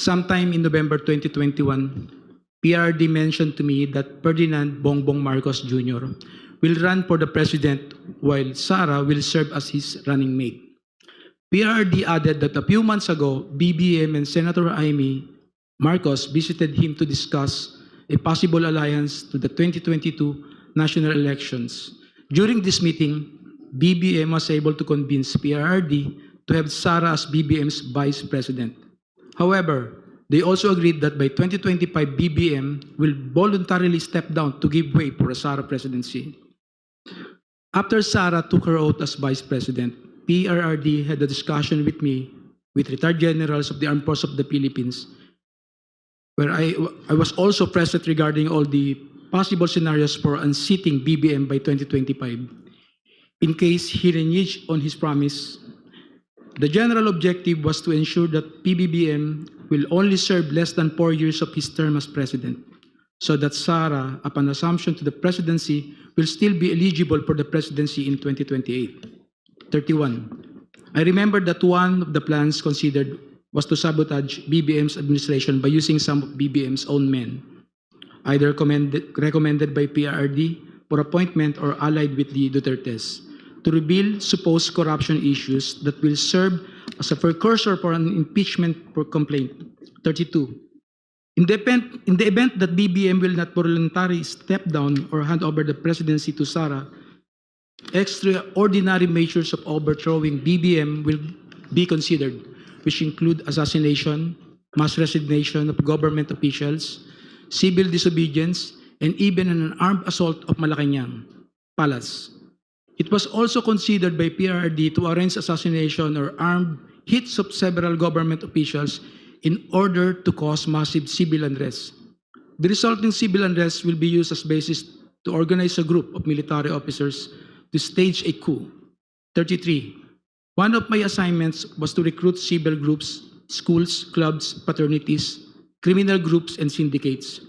Sometime in November 2021, PRD mentioned to me that Ferdinand Bongbong Marcos Jr. will run for the president while Sara will serve as his running mate. PRD added that a few months ago, BBM and Senator Amy Marcos visited him to discuss a possible alliance to the 2022 national elections. During this meeting, BBM was able to convince PRD to have Sara as BBM's vice president. However, they also agreed that by 2025, BBM will voluntarily step down to give way for a Sara presidency. After Sara took her oath as vice president, PRRD had a discussion with me, with retired generals of the Armed Forces of the Philippines, where I was also present regarding all the possible scenarios for unseating BBM by 2025. In case he reneged on his promise, the general objective was to ensure that PBBM will only serve less than 4 years of his term as president, so that Sara, upon assumption to the presidency, will still be eligible for the presidency in 2028. 31. I remember that one of the plans considered was to sabotage BBM's administration by using some of BBM's own men, either recommended by PRD for appointment or allied with the Dutertes, to reveal supposed corruption issues that will serve as a precursor for an impeachment for complaint. 32. In the event that BBM will not voluntarily step down or hand over the presidency to Sara, extraordinary measures of overthrowing BBM will be considered, which include assassination, mass resignation of government officials, civil disobedience, and even an armed assault of Malacanang Palace. It was also considered by PRD to arrange assassination or armed hits of several government officials in order to cause massive civil unrest. The resulting civil unrest will be used as basis to organize a group of military officers to stage a coup. 33. One of my assignments was to recruit civil groups, schools, clubs, fraternities, criminal groups, and syndicates